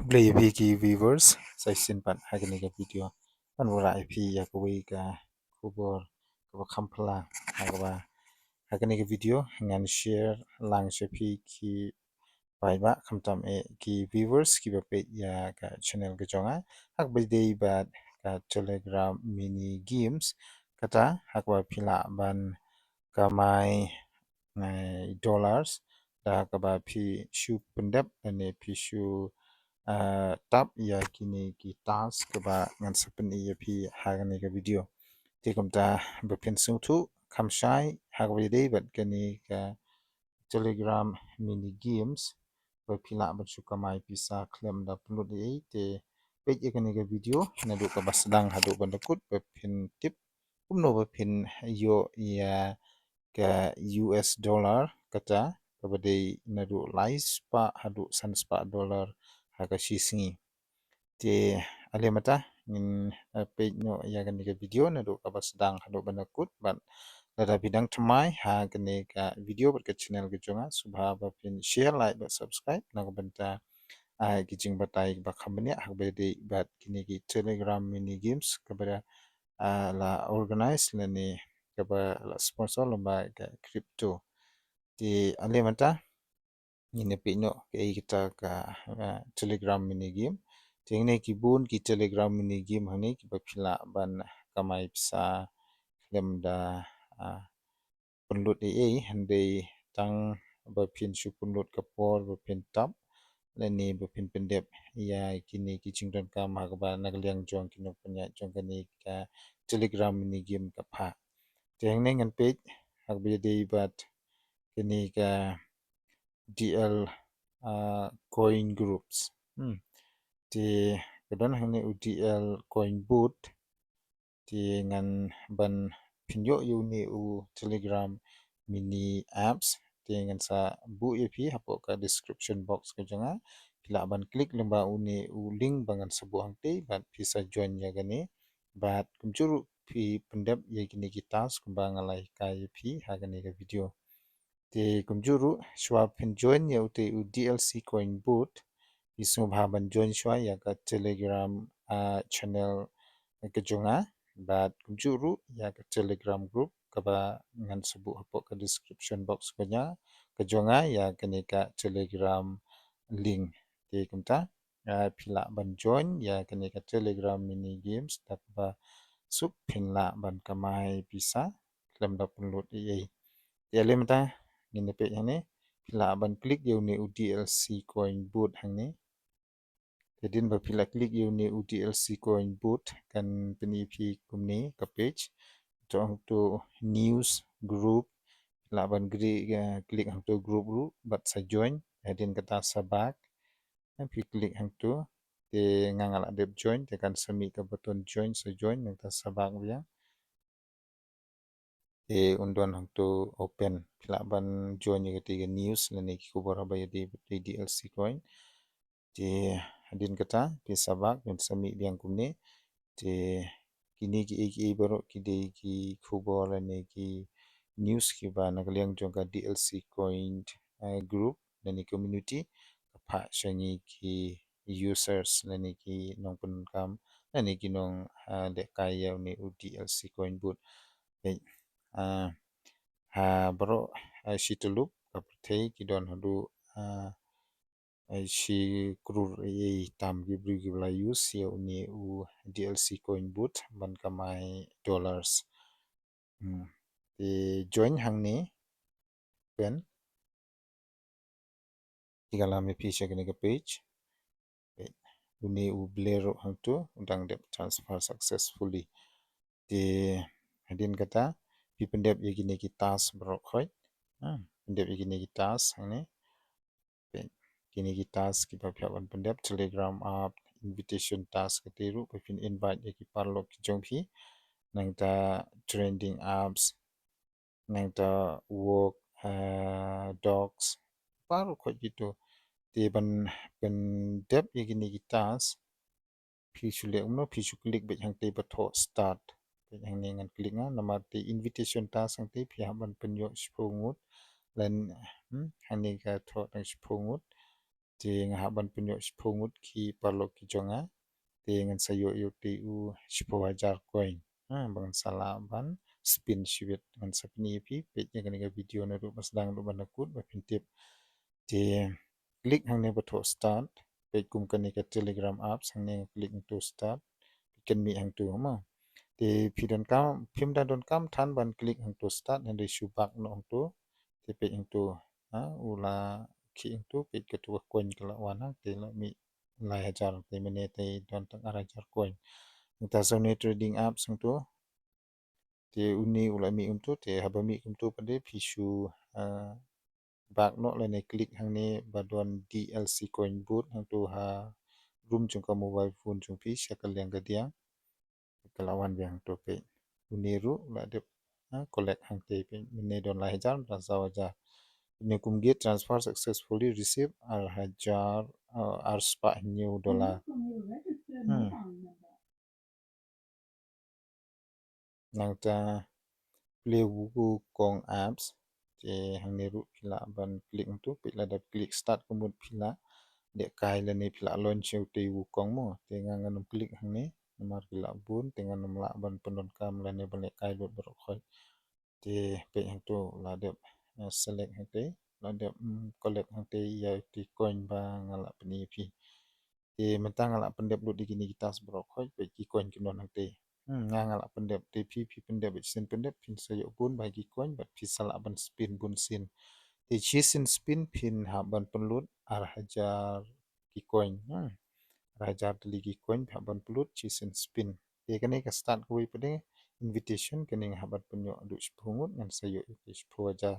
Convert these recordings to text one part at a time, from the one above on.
Play Viki viewers sa simpan hagani ka video pan wala IP ya KIWEI ka khubor ka khampla hagaba hagani ka video ngan share lang shepi ki bai ba khamtam ki viewers ki ba pe ya ka channel ka jonga hak ba dei ba ka telegram mini games kata hakba phila ban kamai ngai dollars da ka ba phi shu pendep ane phi shu tap ya kini ki task ke ba ngan sepen ya phi hagani ka video ti kamta ba pin sung thu kham shai hagwi dei bat kani ka telegram mini games ba phila ba chu kamai pisa klem da upload te page ya kani ka video na du ka basdang hadu ban kut ba pin tip kumno ba pin yo ya ka US dollar kata kabadai nadu lais pa hadu sans pa dollar haka shi singi te ale mata ngin page no ya kan ka video nadu ka basdang hadu banakut ban lada bidang tmai ha kan ka video bat ka channel ka jonga subha ba pin share like ba subscribe na ka banta ai kijing batai ba khamne hak ba de bat kini ki telegram mini games kabara la organize la ni kaba la sponsor lomba ka crypto ti ale mata ini pino ke kita ka telegram mini game tingne ki bun ki telegram mini game hani ki bapila ban kamai pisa lem da penlut hande tang bapin su penlut kapor bapin tap leni bapin pendep ya kini ki chingron ka magba nagliang jong kino punya jong kani ka telegram mini game ka pha tingne ngan page hak bi dei bat kini ka DL coin groups ti kadon hangni UDL coin boot ti ngan ban pinyo yu ni u telegram mini apps ti ngan sa bu ep hapo ka description box ka janga pila ban klik lemba u ni u link bangan sabu angte ban pisa join ya gani bat kumjuru pi pendep ye gini kita skumba ngalai kai pi ha gani ka video te kumjuru shwa pin join ya ute u DLCcoin boot isu bhaban join shwa ya ka telegram channel ka jonga bat kumjuru ya ka telegram group ka ba ngan sabu hapo ka description box kanya ka jonga ya kani ka telegram link te kumta pila ban join ya kani ka telegram mini games tak ba sup pinla ban kamai pisa klem da download ye ya lemta ngin pe hane pila ban klik yo ni UDLC coin boot hangni kedin ba pila klik yo ni UDLC coin boot kan peni pi kumni ka page to news group pila ban klik hang to group ru bat sa join kedin kata sabak pi klik hang to te ngangal adep join te kan semi ka button join sa join nang ta sabak ya te undon hang to open pila ban join ye ketiga news lani khubor ba ye di DLC coin te hadin kata pi sabak dan sami biang kumne te kini ki iabaroh ki de ki khubor lani ki news ki ba nakaliang jongka DLC coin group lani community pha shangi ki users lani ki nong pun kam lani ki nong de kaya ni DLC coin boot ha bro shitulup kapte ki don hadu shi krur ye tam gi bri gi la use ye uni u DLC coin boot ban kamai dollars the join hangni pen tigala me pi shagni ka page uni u blero hangtu undang dep transfer successfully the hadin kata pi pendep ye gini ki task bro khoi pendep ye gini ki task hangni kini ki task ki pa phya ban pendep telegram app invitation task ka tiru pa fin invite ye ki parlo ki jongphi nang ta trending apps nang ta work docs paru kho gitu ti ban pendep ye gini ki task phi chule umno phi chu klik be hang te pa tho start be hang ne ngan klik nga namar te invitation task hang te phi ban penyo shpungut len hang ne ka tho tang shpungut ti ngahaban punyo sipungut ki parlo ki jonga ti ngan sayo yu ti u 10,000 coin bang salah ban spin shiwit ngan sapni pi page nya video na ru basdang ru banakut ba pintip ti klik hang ne bato start page kum kan ka telegram apps hang ne klik to start kan mi hang tu ma ti phidon kam phim dan don kam than ban klik hang to start and re subak no hang tu ti page hang tu ula khi hang tu page ka tu coin kala wana ti la mi lai hajar ti mene ti don tak arajar coin ta zone trading apps hang tu ti uni ula mi tu ti haba mi tu pade phisu bak no le ne klik hang ne badon DLCCoin boot hang tu ha room chung ka mobile phone chung pi shakal yang ga dia kalawan biang to pe uniru la de collect hang te pe ne don la hajar rasa waja ne kum get transfer successfully receive ar hajar ar spa new dollar nang ta play wuku kong apps je hang ne ru pila ban klik tu pila da klik start kumut pila de kai le ne pila launch te wukong mo te ngan klik hang ne namar pila bun dengan namla ban penon kam le ne ban kai lut ber khoi te pe hang tu la de select hang te la de collect hang te ya ti coin ba ngala pni phi te mentang ngala pendep lut digini kita bro khoi pe ki coin kinon hang te ngala pendep te phi pendep sen pendep pin sayo bun bagi coin bat phi sala ban spin bun sin te chi sin spin pin ha ban penlut ar hajar ki coin rajar ligi coin haban pelut chi sin spin te kane ka start koi pade invitation kane haban punyo adu shpungut ngan sayo iki shpwaja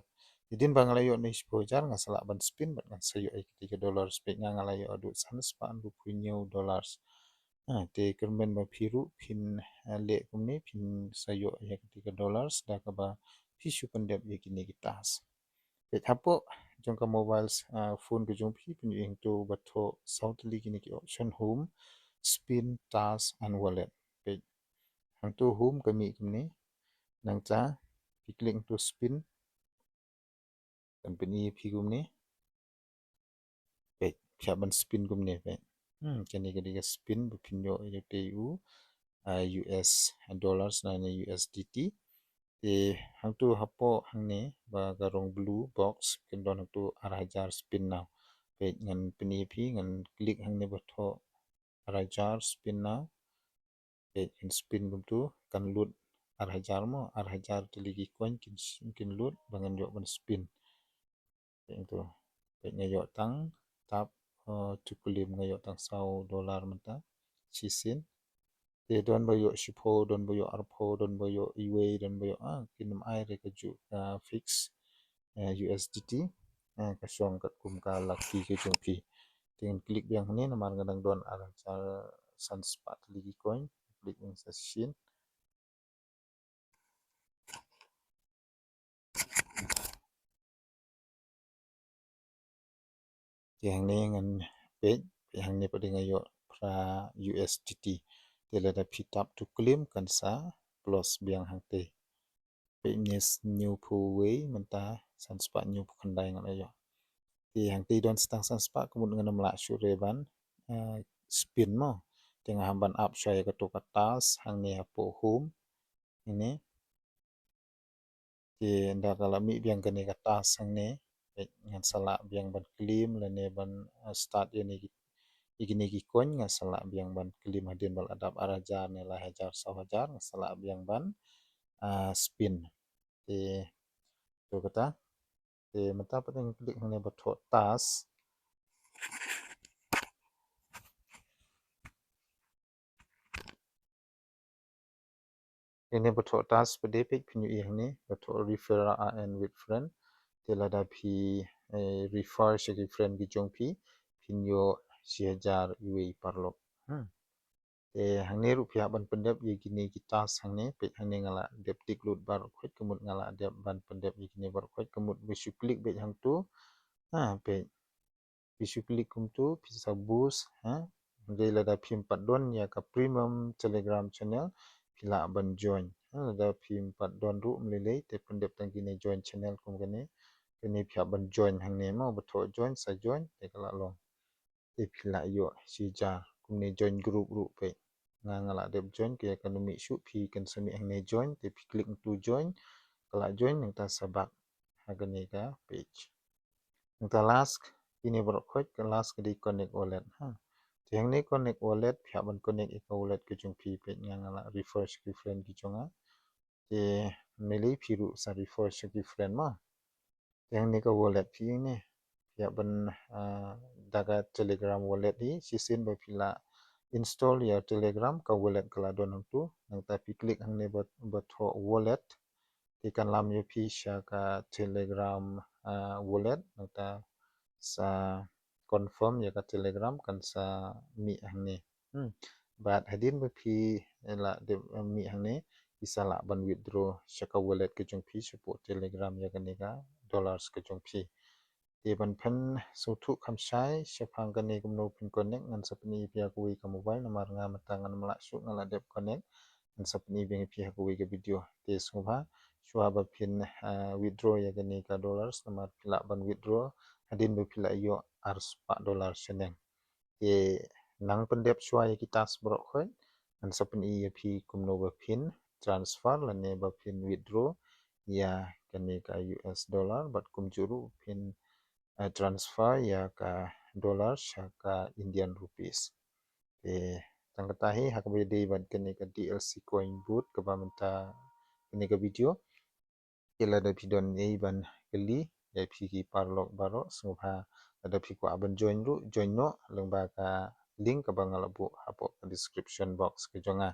idin banglayo ni shpwajar ngasala ban spin bat ngan sayo iki $3 spek ngalayo adu sans pa andu punyo dollars te kermen ba phiru phin le kumni phin sayo ya $3 da ka ba phishu pandep yakini kitas pe thapo jongka mobiles phone ke jong phi pin ing to batho south li kini ki option home spin task and wallet pe hang to home kami kini nang cha klik to spin company phi gumni pe chaban spin gumni pe kani kani ka spin bu phin yo tu US dollars na ne USDT te hang tu hapo hang ne ba garong blue box ken don tu 1000 spin now pe ngan pni phi ngan klik hang ne ba tho 1000 spin now pe in spin gum tu kan lut 1000 mo 1000 teligi coin kin lut bangan yo ban spin pe tu pe ngayo tang tap tu kulim ngayo tang sau dollar menta chisin te don bayo shipo don bayo arpo don bayo iwei don bayo kinum ai re ka ju fix USDT ka shong ka kum ka lucky ke jong pi dengan klik yang ni namar ngadang don arang cara sunspat ligi coin klik yang session yang ni ngan page yang ni pada ngayo pra USDT tela da pitap to claim kan sa plus biang hang te page new pu wei menta sunspat new khandai ngan ayo ti hang ti don stang sunspat kemun ngan mla shure ban spin mo tengah hamban up saya ke to atas hang ni apo home ini ti nda kala mi biang kene ka tas sang ne ngan sala biang ban klim la ne ban start ye ne igini gi kon nga sala biang ban klim hadin bal adap araja ne la hajar sa hajar nga sala biang ban spin ti to kata ti mata pateng klik ne ba tho tas ini ba tho tas pede pek pinyu yang ne ba tho refer and with friend telada phi refer shiki friend gi jong phi pinyo siajar iwe parlok te hangne ru phi ban pendep ye gini kita sangne pe hangne ngala dep tiklut bar khot kemut ngala dep ban pendep ye gini bar khot kemut bisu klik be hang tu pe bisu klik kum tu pisa bus ngela da phim padon ya ka premium telegram channel pila ban join da phim padon ru mlele te pendep tangine join channel kum gane kini pihak ban join hang ne mau betul join sa join te kala long te phila yo si jar kumne join group pe ngala dep join ke ekonomi shu phi kan semi hangne join te phi click to join kala join nang ta sabak hagani ka page nang ta last ini borok khoj ke last ke di connect wallet ha yang ni connect wallet pihak ban connect ika wallet ke jung phi page ngala refresh ki friend ki chunga te meli phiru sa refresh ki friend ma yang ni ka wallet phi ni pihak ban daga telegram wallet ni sisin ba phila install ya telegram ka wallet kala don tu nang ta pi click hang ne ba tho wallet ti kan lam yu phi sha ka telegram wallet nang ta sa confirm ya ka telegram kan sa mi hang ne bat hadin ba phi la de mi hang ne bisa la ban withdraw sha ka wallet ke jung phi support telegram ya ka ne ka dollars ke jung phi ti ban phan so thu kham sai shapang ka ne kum no pin connect ngan sapni pia kui ka mobile number nga matangan mala su ngala dep connect ngan sapni beng pia kui ka video te sungha shwa ba pin withdraw ya ka ne ka dollars namar pila ban withdraw hadin ba pila yo ars pa dollars seneng te nang pendep shwa ya kita sbrok khoi ngan sapni ya phi kum no ba pin transfer la ne ba pin withdraw ya ka ne ka US dollar bat kum juru pin transfer ya ka dollar ka Indian rupees tang katahi hak bede ban kene ka DLCCoin boot ka bamenta kene ka video kila da pidon nei ban kali ya phi parlok baro sungha ada phi ko aban join no lengba ka link ka bangal bu hapo description box ke jonga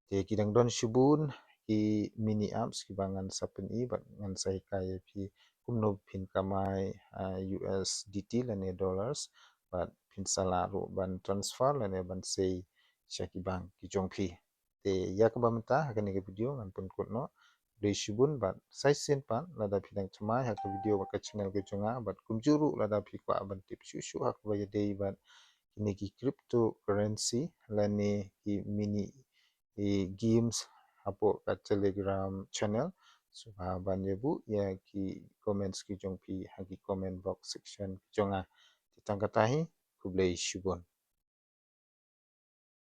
te kidang don shubun ki mini apps ki bangan sapen I bat ngan sai ka ya phi kumno pin kamai USDT lane dollars but pin sala ro ban transfer lane ban sei shaki bank ki jong phi te yak ba mata hakani ke video ngan pun kut no de shubun bat sai sin pan lada pidang chmai hak video ba ka channel ke jonga bat kumjuru lada phi ko ban tip shu hak ba ya dei bat kini ki cryptocurrency lane ki mini games hapo ka telegram channel so ban yebu ya ki comments ki jong pi hagi comment box section jonga titang katahi kublai shubon